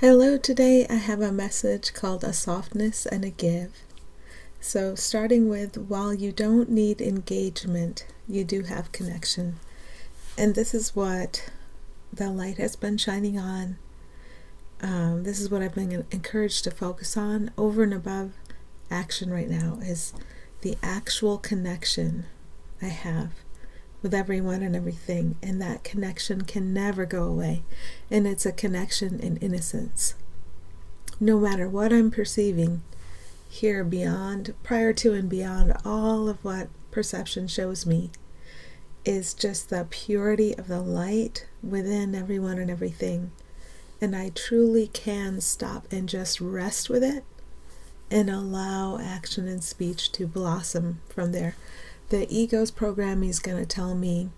Hello, today I have a message called a softness and a give. So starting with, while you don't need engagement, you do have connection. And this is what the light has been shining on. This is what I've been encouraged to focus on over and above action right now, is the actual connection I have with everyone and everything, and that connection can never go away. And it's a connection in innocence. No matter what I'm perceiving here, beyond, prior to and beyond all of what perception shows me, is just the purity of the light within everyone and everything. And I truly can stop and just rest with it and allow action and speech to blossom from there. The ego's programming is going to tell me,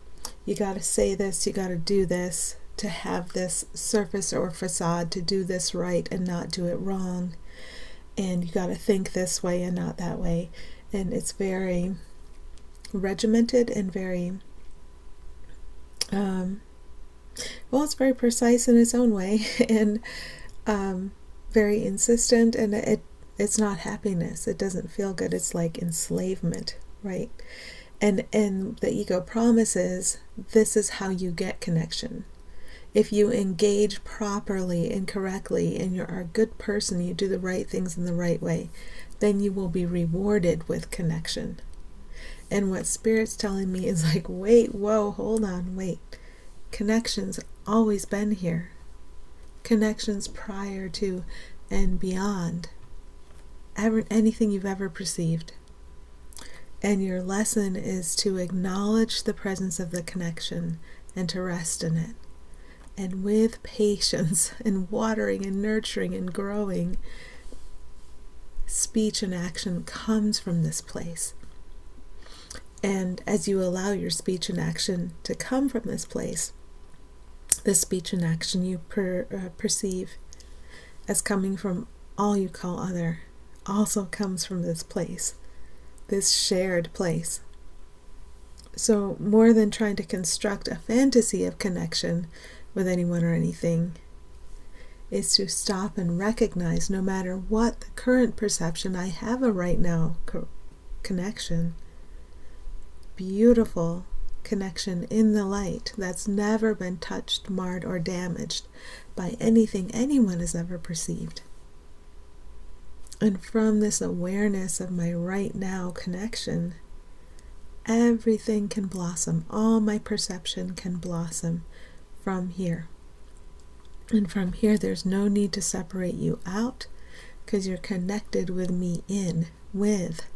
you got to say this, you got to do this, to have this surface or facade, to do this right and not do it wrong. And you got to think this way and not that way. And it's very regimented and very, it's very precise in its own way, and very insistent, and it's not happiness. It doesn't feel good. It's like enslavement, right? And the ego promises this is how you get connection. If you engage properly and correctly, and you're a good person, you do the right things in the right way, then you will be rewarded with connection. And what Spirit's telling me is like, wait, whoa, hold on, wait. Connection's always been here. Connections prior to and beyond anything you've ever perceived. And your lesson is to acknowledge the presence of the connection and to rest in it. And with patience and watering and nurturing and growing, speech and action comes from this place. And as you allow your speech and action to come from this place, the speech and action you perceive as coming from all you call other also comes from this place, this shared place. So more than trying to construct a fantasy of connection with anyone or anything, is to stop and recognize, no matter what the current perception I have a right now connection, beautiful connection in the light that's never been touched, marred, or damaged by anything anyone has ever perceived. And from this awareness of my right now connection, everything can blossom. All my perception can blossom from here. And from here, there's no need to separate you out, because you're connected with me with.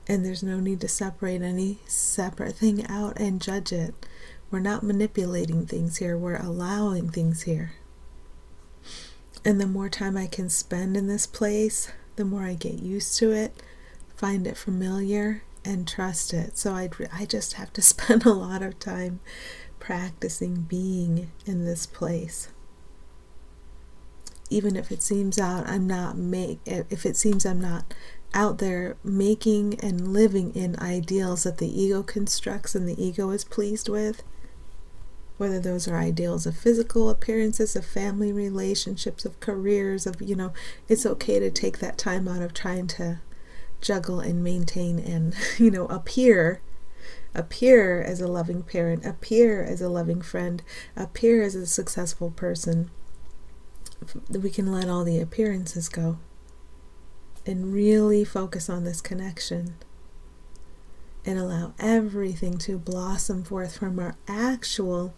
And there's no need to separate any separate thing out and judge it. We're not manipulating things here. We're allowing things here. And the more time I can spend in this place, the more I get used to it, find it familiar, and trust it. So I just have to spend a lot of time practicing being in this place. Even if it seems I'm not out there making and living in ideals that the ego constructs and the ego is pleased with, whether those are ideals of physical appearances, of family relationships, of careers, it's okay to take that time out of trying to juggle and maintain and, appear as a loving parent, appear as a loving friend, appear as a successful person. We can let all the appearances go and really focus on this connection and allow everything to blossom forth from our actual,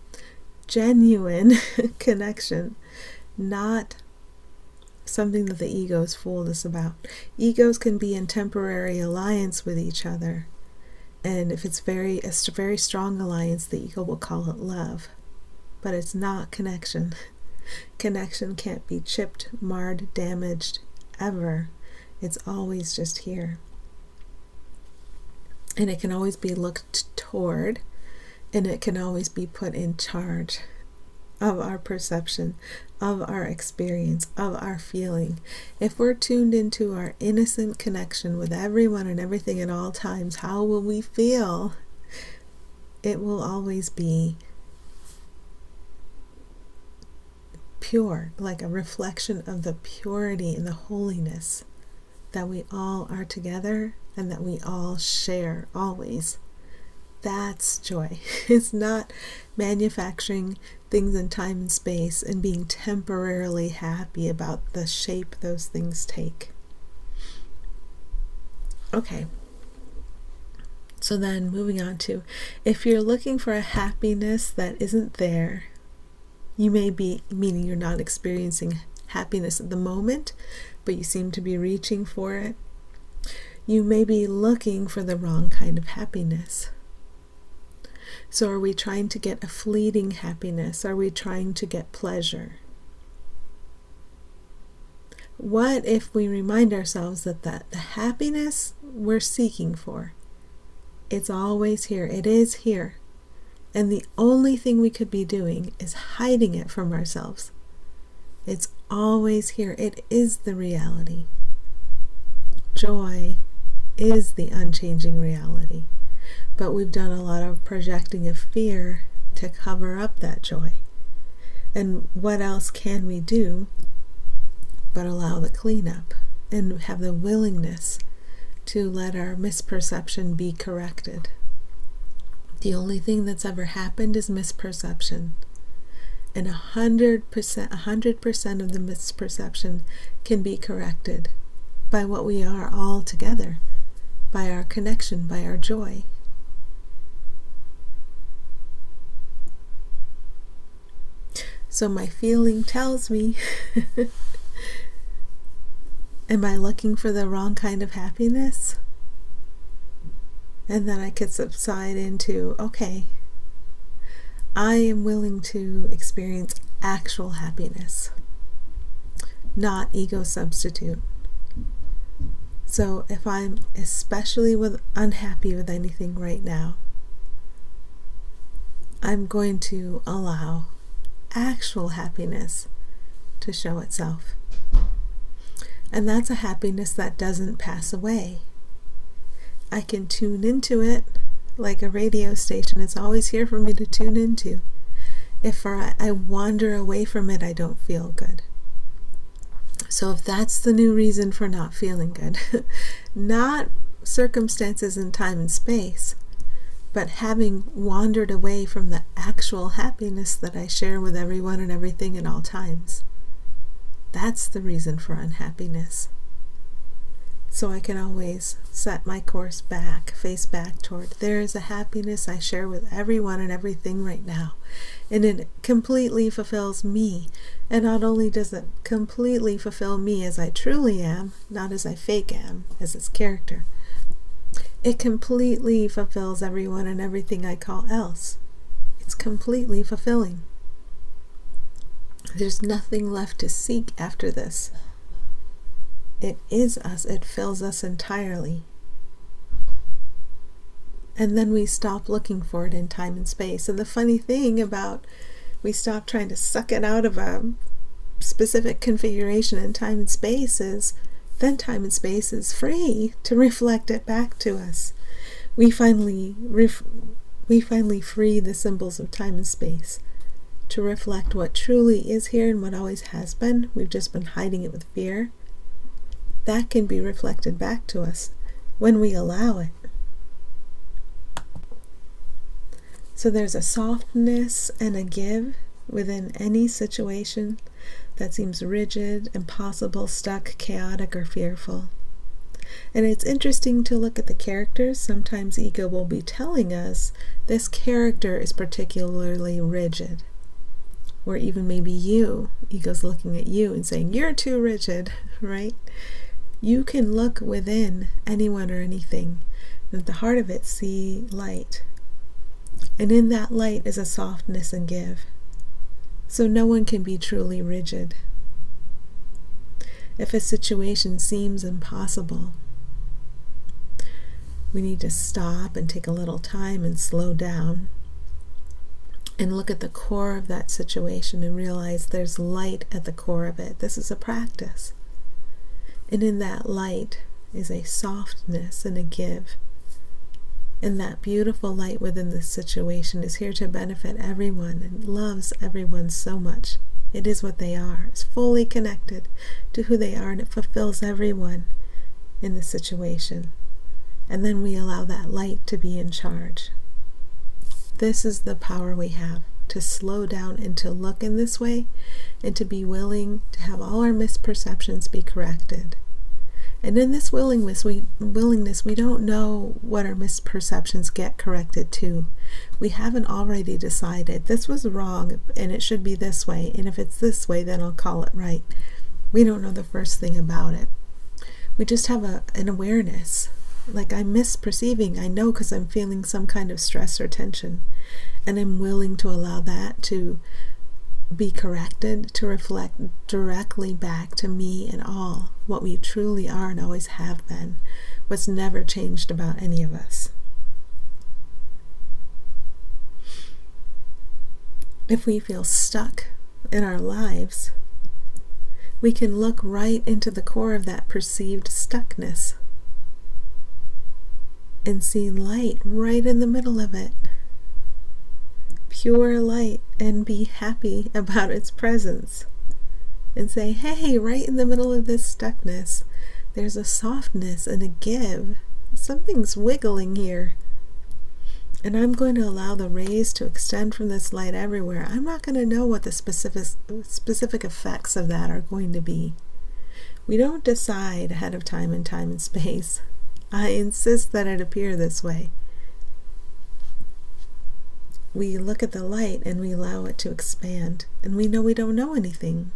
genuine connection, not something that the egos fooled us about. Egos can be in temporary alliance with each other, and if it's a very strong alliance, the ego will call it love, but it's not connection. Connection can't be chipped, marred, damaged, ever. It's always just here. And it can always be looked toward, and it can always be put in charge of our perception, of our experience, of our feeling. If we're tuned into our innocent connection with everyone and everything at all times, how will we feel? It will always be pure, like a reflection of the purity and the holiness that we all are together and that we all share always. That's joy. It's not manufacturing things in time and space and being temporarily happy about the shape those things take. Okay. So then moving on to, if you're looking for a happiness that isn't there, you may be, meaning you're not experiencing happiness at the moment, but you seem to be reaching for it. You may be looking for the wrong kind of happiness. So are we trying to get a fleeting happiness? Are we trying to get pleasure? What if we remind ourselves that the happiness we're seeking for, it's always here. It is here. And the only thing we could be doing is hiding it from ourselves. It's always here. It is the reality. Joy is the unchanging reality. But we've done a lot of projecting of fear to cover up that joy. And what else can we do but allow the cleanup and have the willingness to let our misperception be corrected? The only thing that's ever happened is misperception. And 100% of the misperception can be corrected by what we are all together, by our connection, by our joy. So my feeling tells me, am I looking for the wrong kind of happiness? And then I could subside into, okay, I am willing to experience actual happiness, not ego substitute. So if I'm especially unhappy with anything right now, I'm going to allow actual happiness to show itself. And that's a happiness that doesn't pass away. I can tune into it like a radio station. It's always here for me to tune into. If I wander away from it, I don't feel good. So if that's the new reason for not feeling good, not circumstances in time and space, but having wandered away from the actual happiness that I share with everyone and everything at all times, that's the reason for unhappiness. So I can always set my course back, face back toward, there is a happiness I share with everyone and everything right now. And it completely fulfills me. And not only does it completely fulfill me as I truly am, not as I fake am, as its character, it completely fulfills everyone and everything I call else. It's completely fulfilling. There's nothing left to seek after this. It is us. It fills us entirely. And then we stop looking for it in time and space. And the funny thing about we stop trying to suck it out of a specific configuration in time and space is then time and space is free to reflect it back to us. We finally free the symbols of time and space to reflect what truly is here and what always has been. We've just been hiding it with fear. That can be reflected back to us when we allow it. So there's a softness and a give within any situation that seems rigid, impossible, stuck, chaotic, or fearful. And it's interesting to look at the characters. Sometimes ego will be telling us this character is particularly rigid. Or even maybe ego's looking at you and saying, you're too rigid, right? You can look within anyone or anything, and at the heart of it, see light. And in that light is a softness and give. So no one can be truly rigid. If a situation seems impossible, we need to stop and take a little time and slow down and look at the core of that situation and realize there's light at the core of it. This is a practice. And in that light is a softness and a give. And that beautiful light within this situation is here to benefit everyone and loves everyone so much. It is what they are. It's fully connected to who they are, and it fulfills everyone in the situation. And then we allow that light to be in charge. This is the power we have, to slow down and to look in this way, and to be willing to have all our misperceptions be corrected. And in this willingness, we don't know what our misperceptions get corrected to. We haven't already decided this was wrong and it should be this way, and if it's this way, then I'll call it right. We don't know the first thing about it. We just have an awareness, like I'm misperceiving. I know because I'm feeling some kind of stress or tension, and I'm willing to allow that to be corrected, to reflect directly back to me and all what we truly are and always have been, what's never changed about any of us. If we feel stuck in our lives, we can look right into the core of that perceived stuckness and see light right in the middle of it. Pure light, and be happy about its presence. And say, hey, right in the middle of this stuckness, there's a softness and a give. Something's wiggling here. And I'm going to allow the rays to extend from this light everywhere. I'm not going to know what the specific effects of that are going to be. We don't decide ahead of time in time and space. I insist that it appear this way. We look at the light and we allow it to expand, and we know we don't know anything.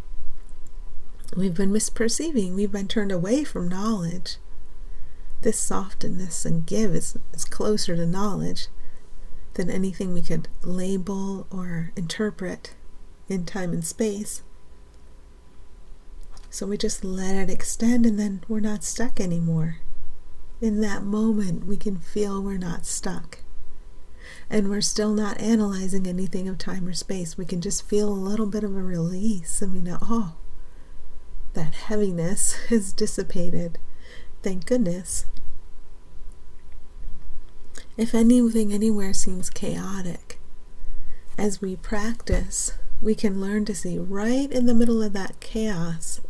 We've been misperceiving. We've been turned away from knowledge. This softness and give is closer to knowledge than anything we could label or interpret in time and space. So we just let it extend, and then we're not stuck anymore. In that moment, we can feel we're not stuck. And we're still not analyzing anything of time or space. We can just feel a little bit of a release, and we know, oh, that heaviness has dissipated. Thank goodness. If anything anywhere seems chaotic, as we practice, we can learn to see right in the middle of that chaos,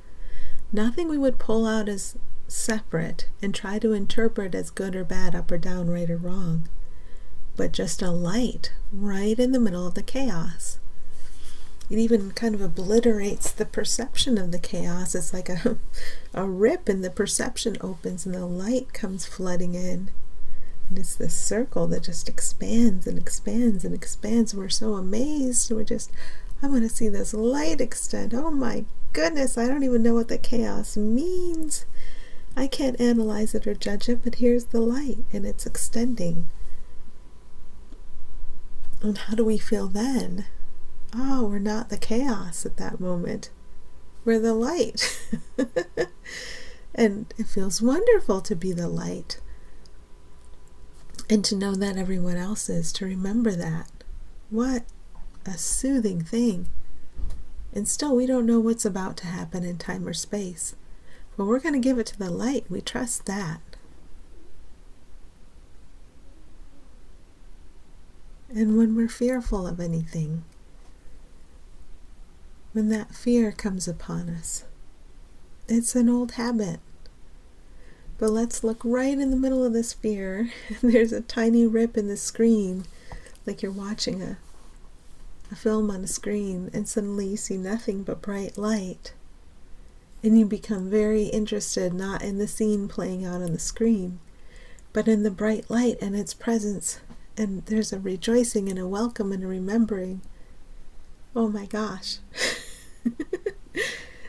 nothing we would pull out as separate and try to interpret as good or bad, up or down, right or wrong, but just a light right in the middle of the chaos. It even kind of obliterates the perception of the chaos. It's like a rip, and the perception opens and the light comes flooding in. And it's this circle that just expands and expands and expands. We're so amazed. I want to see this light extend. Oh my goodness, I don't even know what the chaos means. I can't analyze it or judge it, but here's the light, and it's extending. And how do we feel then? Oh, we're not the chaos at that moment. We're the light. And it feels wonderful to be the light. And to know that everyone else is, to remember that. What a soothing thing. And still, we don't know what's about to happen in time or space. But we're going to give it to the light. We trust that. And when we're fearful of anything, when that fear comes upon us, it's an old habit. But let's look right in the middle of this fear. There's a tiny rip in the screen, like you're watching a film on a screen, and suddenly you see nothing but bright light. And you become very interested, not in the scene playing out on the screen, but in the bright light and its presence. And there's a rejoicing and a welcome and a remembering. Oh my gosh.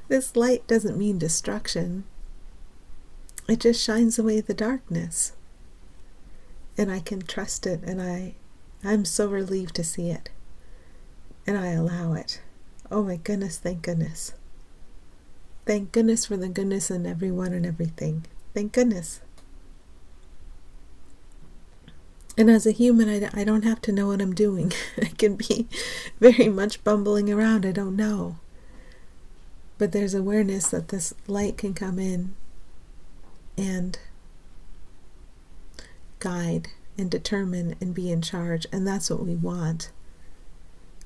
This light doesn't mean destruction. It just shines away the darkness. And I can trust it, and I'm so relieved to see it. And I allow it. Oh my goodness, thank goodness. Thank goodness for the goodness in everyone and everything. Thank goodness. And as a human, I don't have to know what I'm doing. I can be very much bumbling around. I don't know. But there's awareness that this light can come in and guide and determine and be in charge. And that's what we want.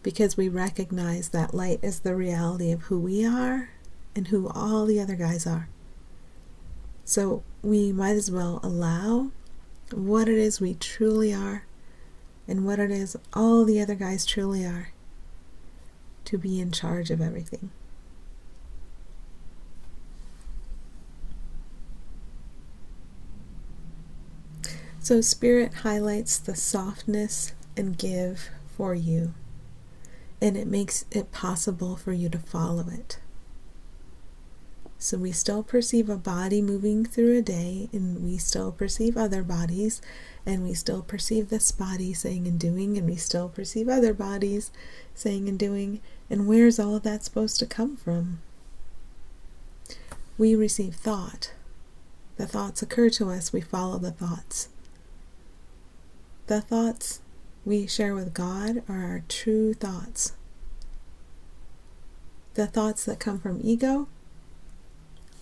because we recognize that light is the reality of who we are and who all the other guys are. So we might as well allow what it is we truly are and what it is all the other guys truly are to be in charge of everything. So Spirit highlights the softness and give for you, and it makes it possible for you to follow it. So we still perceive a body moving through a day, and we still perceive other bodies, and we still perceive this body saying and doing, and we still perceive other bodies saying and doing. And where's all of that supposed to come from? We receive thought. The thoughts occur to us, we follow the thoughts. The thoughts we share with God are our true thoughts. The thoughts that come from ego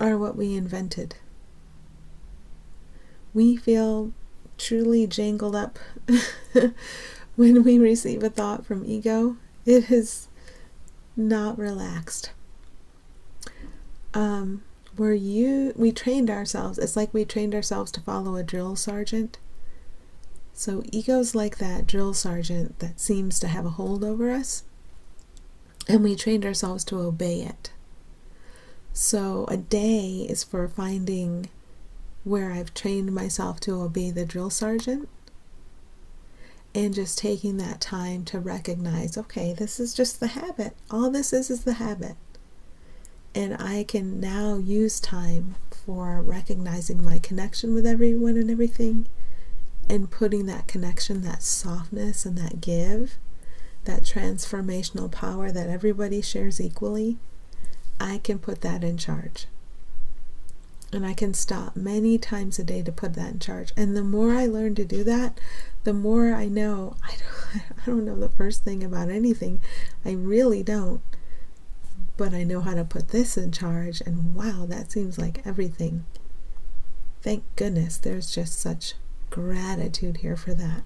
are what we invented. We feel truly jangled up when we receive a thought from ego. It is not relaxed. We trained ourselves. It's like we trained ourselves to follow a drill sergeant. So ego's like that drill sergeant that seems to have a hold over us, and we trained ourselves to obey it. So a day is for finding where I've trained myself to obey the drill sergeant, and just taking that time to recognize, okay, this is just the habit. All this is the habit. And I can now use time for recognizing my connection with everyone and everything, and putting that connection, that softness, and that give, that transformational power that everybody shares equally, I can put that in charge. And I can stop many times a day to put that in charge. And the more I learn to do that, the more I know. I don't know the first thing about anything. I really don't. But I know how to put this in charge, and wow, that seems like everything. Thank goodness there's just such gratitude here for that.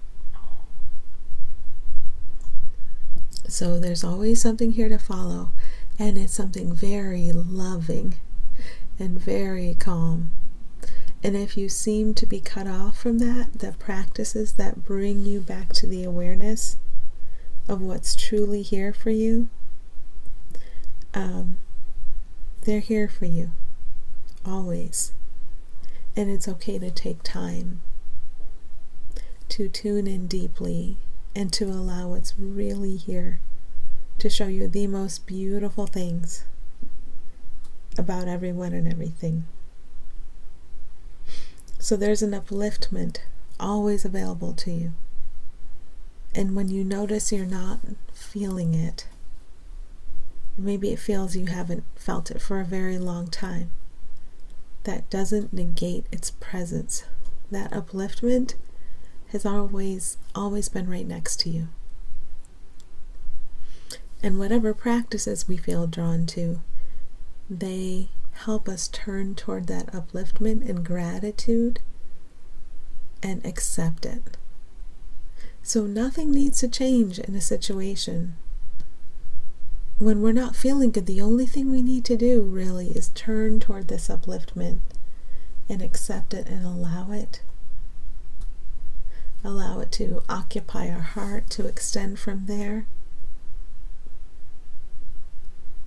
So there's always something here to follow, and it's something very loving and very calm. And if you seem to be cut off from that, the practices that bring you back to the awareness of what's truly here for you, they're here for you always. And it's okay to take time to tune in deeply and to allow what's really here to show you the most beautiful things about everyone and everything. So there's an upliftment always available to you. And when you notice you're not feeling it, maybe it feels you haven't felt it for a very long time, that doesn't negate its presence. That upliftment has always been right next to you. And whatever practices we feel drawn to, they help us turn toward that upliftment and gratitude and accept it. So nothing needs to change in a situation. When we're not feeling good, the only thing we need to do really is turn toward this upliftment and accept it and allow it. Allow it to occupy our heart, to extend from there.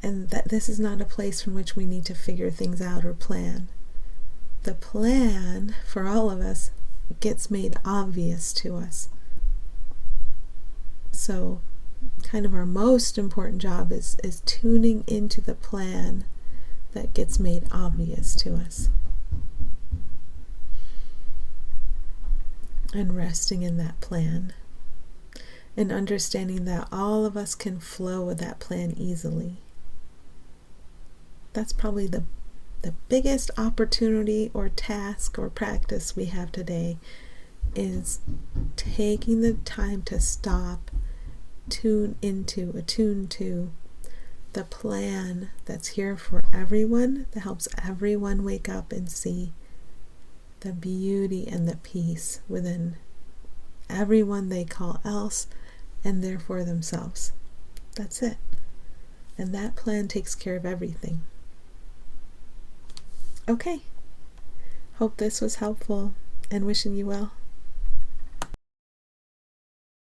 And that this is not a place from which we need to figure things out or plan. The plan for all of us gets made obvious to us. So kind of our most important job is tuning into the plan that gets made obvious to us. And resting in that plan. And understanding that all of us can flow with that plan easily. That's probably the biggest opportunity or task or practice we have today, is taking the time to stop, attune to the plan that's here for everyone, that helps everyone wake up and see the beauty and the peace within everyone they call else, and therefore themselves. That's it. And that plan takes care of everything. Okay. Hope this was helpful and wishing you well.